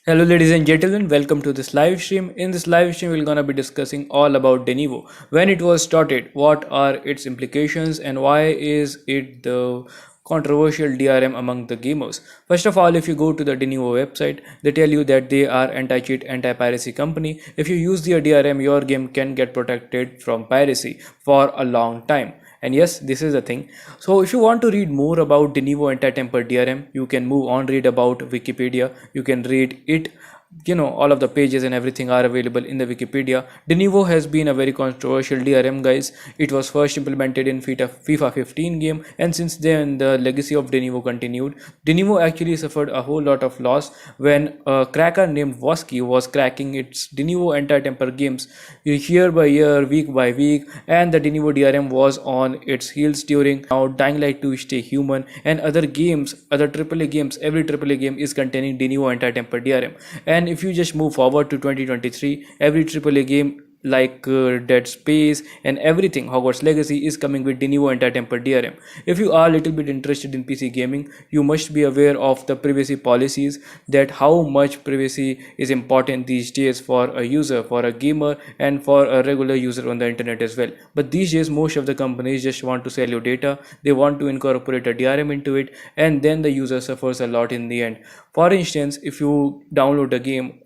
Hello ladies and gentlemen, welcome to this live stream. In this live stream, we're gonna be discussing all about Denuvo. When it was started, what are its implications and why is it the controversial DRM among the gamers? First of all, if you go to the Denuvo website, they tell you that they are anti-cheat, anti-piracy company. If you use their DRM, your game can get protected from piracy for a long time. And yes, this is the thing. So if you want to read more about Denuvo Anti-Tamper DRM, you can move on, read about Wikipedia. You can read it. All of the pages and everything are available in the Wikipedia. Denuvo has been a very controversial DRM, guys. It was first implemented in FIFA 15 game, and since then the legacy of Denuvo continued. Denuvo actually suffered a whole lot of loss when a cracker named Vosky was cracking its Denuvo Anti-Tamper games year by year, week by week, and the Denuvo DRM was on its heels during now Dying Light 2 Stay Human and other games, other AAA games. Every AAA game is containing Denuvo Anti-Tamper DRM. And if you just move forward to 2023, every AAA game like Dead Space and everything Hogwarts Legacy is coming with Denuvo Anti-Tamper DRM. If you are a little bit interested in PC gaming, you must be aware of the privacy policies, that how much privacy is important these days for a user, for a gamer, and for a regular user on the internet as well. But these days most of the companies just want to sell your data. They want to incorporate a DRM into it, and then the user suffers a lot in the end. For instance, if you download a game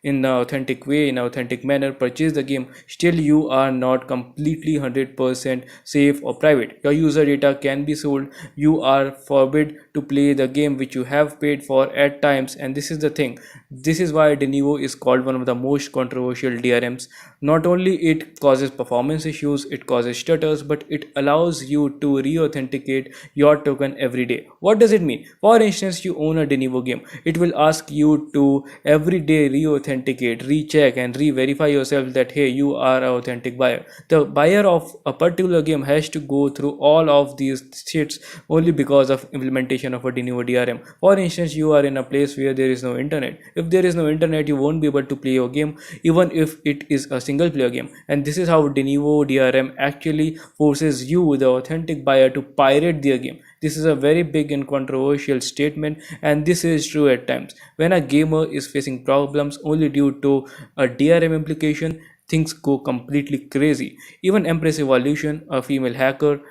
in an authentic way, in an authentic manner, purchase the game, still you are not completely 100% safe or private. Your user data can be sold. You are forbid to play the game which you have paid for at times, and this is the thing. This is why Denuvo is called one of the most controversial DRMs. Not only it causes performance issues, it causes stutters, but it allows you to re-authenticate your token every day. What does it mean? For instance, you own a Denuvo game. It will ask you to every day re-authenticate, recheck, and re-verify yourself that hey, you are an authentic buyer. The buyer of a particular game has to go through all of these shits only because of implementation of a Denuvo DRM. For instance, you are in a place where there is no internet. If there is no internet, you won't be able to play your game even if it is a single player game. And this is how Denuvo DRM actually forces you, the authentic buyer, to pirate their game. This is a very big and controversial statement, and this is true at times. When a gamer is facing problems only due to a DRM implication, things go completely crazy. Even Empress Evolution, a female hacker,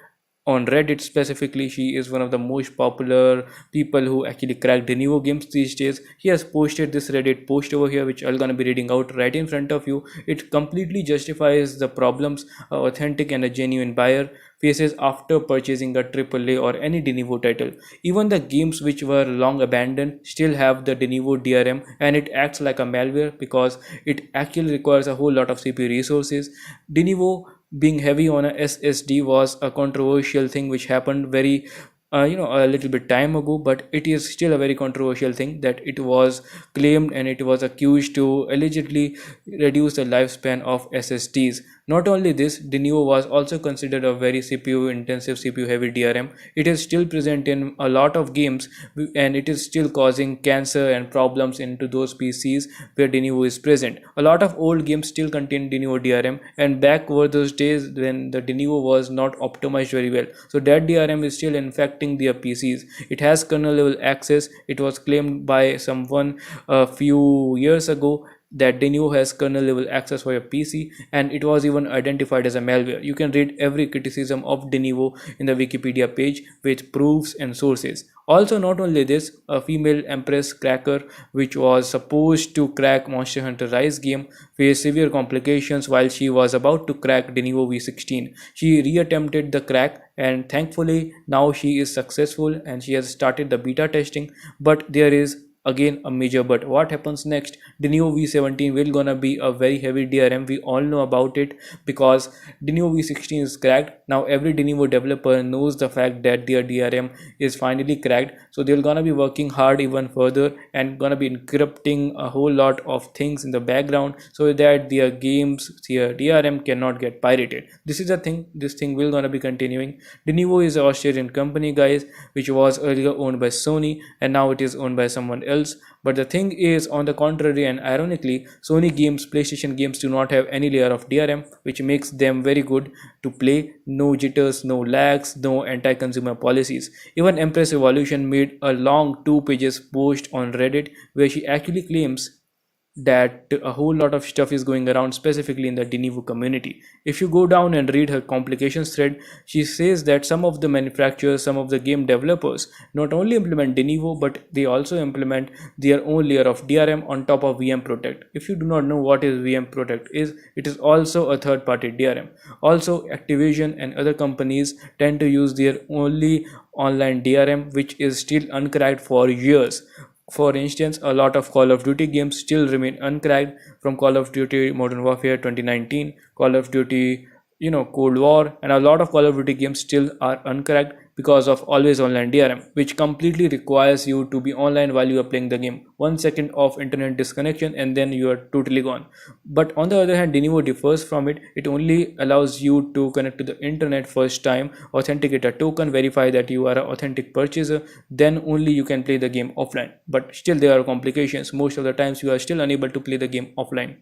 on Reddit specifically, she is one of the most popular people who actually crack Denuvo games these days. He has posted this Reddit post over here, which I'm gonna be reading out right in front of you. It completely justifies the problems a authentic and a genuine buyer faces after purchasing a AAA or any Denuvo title. Even the games which were long abandoned still have the Denuvo DRM, and it acts like a malware because it actually requires a whole lot of CPU resources. Denuvo being heavy on a SSD was a controversial thing which happened very a little bit time ago, but it is still a very controversial thing that it was claimed and it was accused to allegedly reduce the lifespan of SSDs. Not only this, Denuvo was also considered a very CPU intensive, CPU heavy DRM. It is still present in a lot of games, and it is still causing cancer and problems into those PCs where Denuvo is present. A lot of old games still contain Denuvo DRM, and back were those days when the Denuvo was not optimized very well. So that DRM is still infecting their PCs. It has kernel level access. It was claimed by someone a few years ago that Denuvo has kernel level access for your PC, and it was even identified as a malware. You can read every criticism of Denuvo in the Wikipedia page with proofs and sources. Also, not only this, a female Empress cracker which was supposed to crack Monster Hunter Rise game faced severe complications while she was about to crack Denuvo v16. She reattempted the crack, and thankfully now she is successful and she has started the beta testing. But there is again a major but. What happens next? Denuvo v17 will gonna be a very heavy DRM. We all know about it because Denuvo v16 is cracked. Now every Denuvo developer knows the fact that their DRM is finally cracked, so they're gonna be working hard even further and gonna be encrypting a whole lot of things in the background so that their games, their DRM cannot get pirated. This is the thing. This thing will gonna be continuing. Denuvo is an Australian company, guys, which was earlier owned by Sony, and now it is owned by someone else else. But the thing is, on the contrary and ironically, Sony games, PlayStation games do not have any layer of DRM, which makes them very good to play. No jitters, no lags, no anti-consumer policies. Even Empress Evolution made a long 2 pages post on Reddit where she actually claims that a whole lot of stuff is going around specifically in the Denuvo community. If you go down and read her complications thread, she says that some of the manufacturers, some of the game developers not only implement Denuvo but they also implement their own layer of DRM on top of VM Protect. If you do not know what is VM Protect is, it is also a third party DRM. Also, Activision and other companies tend to use their only online DRM, which is still uncracked for years. For instance, a lot of Call of Duty games still remain uncracked, from Call of Duty Modern Warfare 2019, Call of Duty, Cold War, and a lot of Call of Duty games still are uncracked because of always online DRM, which completely requires you to be online while you are playing the game. 1 second of internet disconnection and then you are totally gone. But on the other hand, Denuvo differs from it. It only allows you to connect to the internet first time, authenticate a token, verify that you are an authentic purchaser, then only you can play the game offline. But still there are complications. Most of the times you are still unable to play the game offline.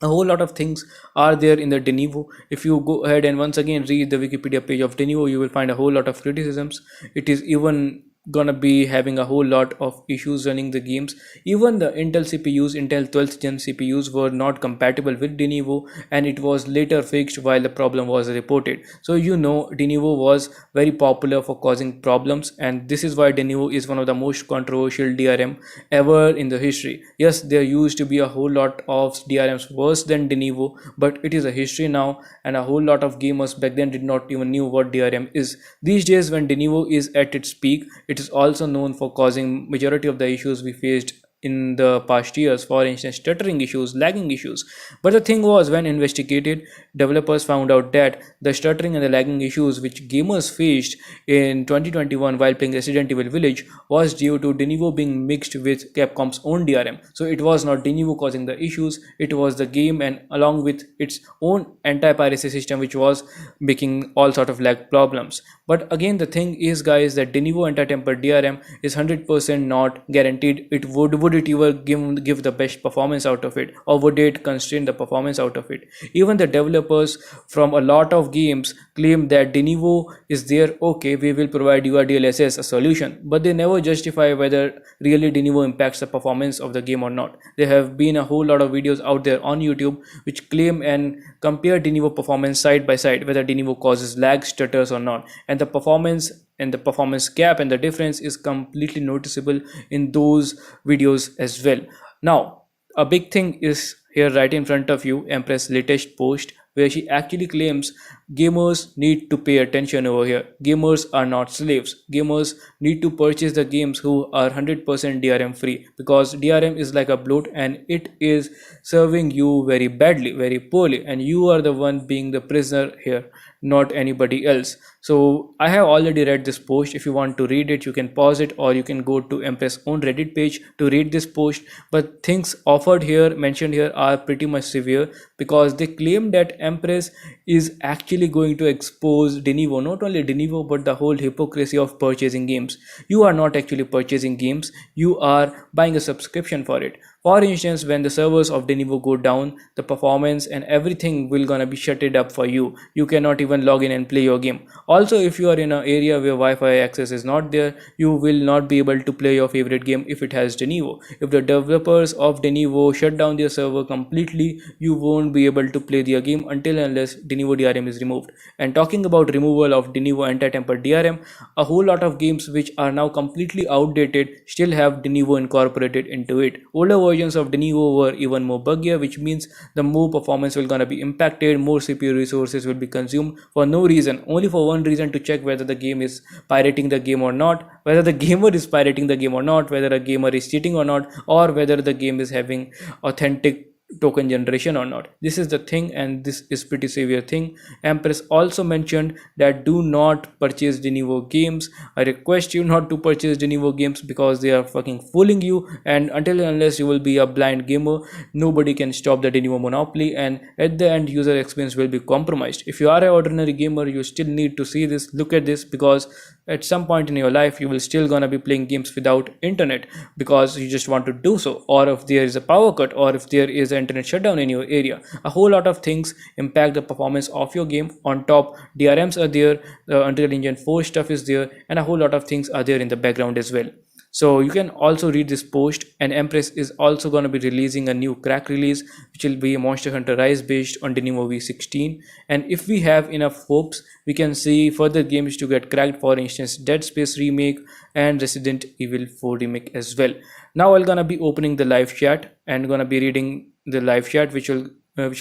A whole lot of things are there in the Denuvo. If you go ahead and once again read the Wikipedia page of Denuvo, you will find a whole lot of criticisms. It is even gonna be having a whole lot of issues running the games. Even the Intel CPUs, Intel 12th gen CPUs, were not compatible with Denuvo, and it was later fixed while the problem was reported. So Denuvo was very popular for causing problems, and this is why Denuvo is one of the most controversial DRM ever in the history. Yes, there used to be a whole lot of DRMs worse than Denuvo, but it is a history now, and a whole lot of gamers back then did not even knew what DRM is. These days, when Denuvo is at its peak, it is also known for causing majority of the issues we faced in the past years, for instance stuttering issues, lagging issues. But the thing was, when investigated, developers found out that the stuttering and the lagging issues which gamers faced in 2021 while playing Resident Evil Village was due to Denuvo being mixed with Capcom's own DRM. So it was not Denuvo causing the issues, it was the game, and along with its own anti-piracy system which was making all sort of lag problems. But again, the thing is guys, that Denuvo anti-tamper DRM is 100% not guaranteed. It would it even give the best performance out of it, or would it constrain the performance out of it? Even the developers from a lot of games claim that Denuvo is there, okay, we will provide you a DLSS, a solution, but they never justify whether really Denuvo impacts the performance of the game or not. There have been a whole lot of videos out there on YouTube which claim and compare Denuvo performance side by side, whether Denuvo causes lag, stutters or not, and the performance gap and the difference is completely noticeable in those videos as well. Now, a big thing is here right in front of you, Empress latest post, where she actually claims gamers need to pay attention over here. Gamers are not slaves. Gamers need to purchase the games who are 100% DRM free, because DRM is like a bloat and it is serving you very badly, very poorly, and you are the one being the prisoner here, not anybody else. So I have already read this post. If you want to read it, you can pause it, or you can go to Empress own Reddit page to read this post. But things offered here, mentioned here, are pretty much severe, because they claim that Empress is actually going to expose Denuvo, not only Denuvo but the whole hypocrisy of purchasing games. You are not actually purchasing games, you are buying a subscription for it. For instance, when the servers of Denuvo go down, the performance and everything will gonna be shutted up for you. You cannot even log in and play your game. Also, if you are in an area where Wi-Fi access is not there, you will not be able to play your favorite game if it has Denuvo. If the developers of Denuvo shut down their server completely, you won't be able to play their game until unless Denuvo DRM is removed. And talking about removal of Denuvo anti-tamper DRM, a whole lot of games which are now completely outdated still have Denuvo incorporated into it. Older versions of Denuvo were even more buggier, which means the more performance will gonna be impacted, more CPU resources will be consumed for no reason, only for one reason: to check whether the game is pirating the game or not, whether the gamer is pirating the game or not, whether a gamer is cheating or not, or whether the game is having authentic token generation or not. This is the thing, and this is pretty severe thing. Empress also mentioned that do not purchase Denuvo games. I request you not to purchase Denuvo games because they are fucking fooling you, and until and unless you will be a blind gamer, nobody can stop the Denuvo monopoly, and at the end user experience will be compromised. If you are an ordinary gamer, you still need to see this, look at this, because at some point in your life you will still gonna be playing games without internet because you just want to do so, or if there is a power cut, or if there is an internet shutdown in your area. A whole lot of things impact the performance of your game. On top, DRMs are there, the Unreal Engine 4 stuff is there, and a whole lot of things are there in the background as well. So you can also read this post, and Empress is also going to be releasing a new crack release which will be a Monster Hunter Rise based on Denuvo v16, and if we have enough hopes we can see further games to get cracked, for instance Dead Space remake and Resident Evil 4 remake as well. Now I'm gonna be opening the live chat and gonna be reading the live chat which will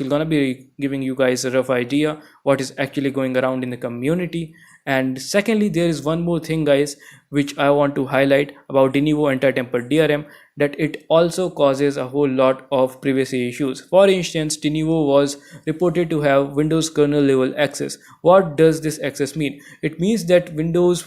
gonna be giving you guys a rough idea what is actually going around in the community. And secondly, there is one more thing guys which I want to highlight about Denuvo Anti-Tamper DRM, that it also causes a whole lot of privacy issues. For instance, Denuvo was reported to have Windows kernel level access. What does this access mean? It means that Windows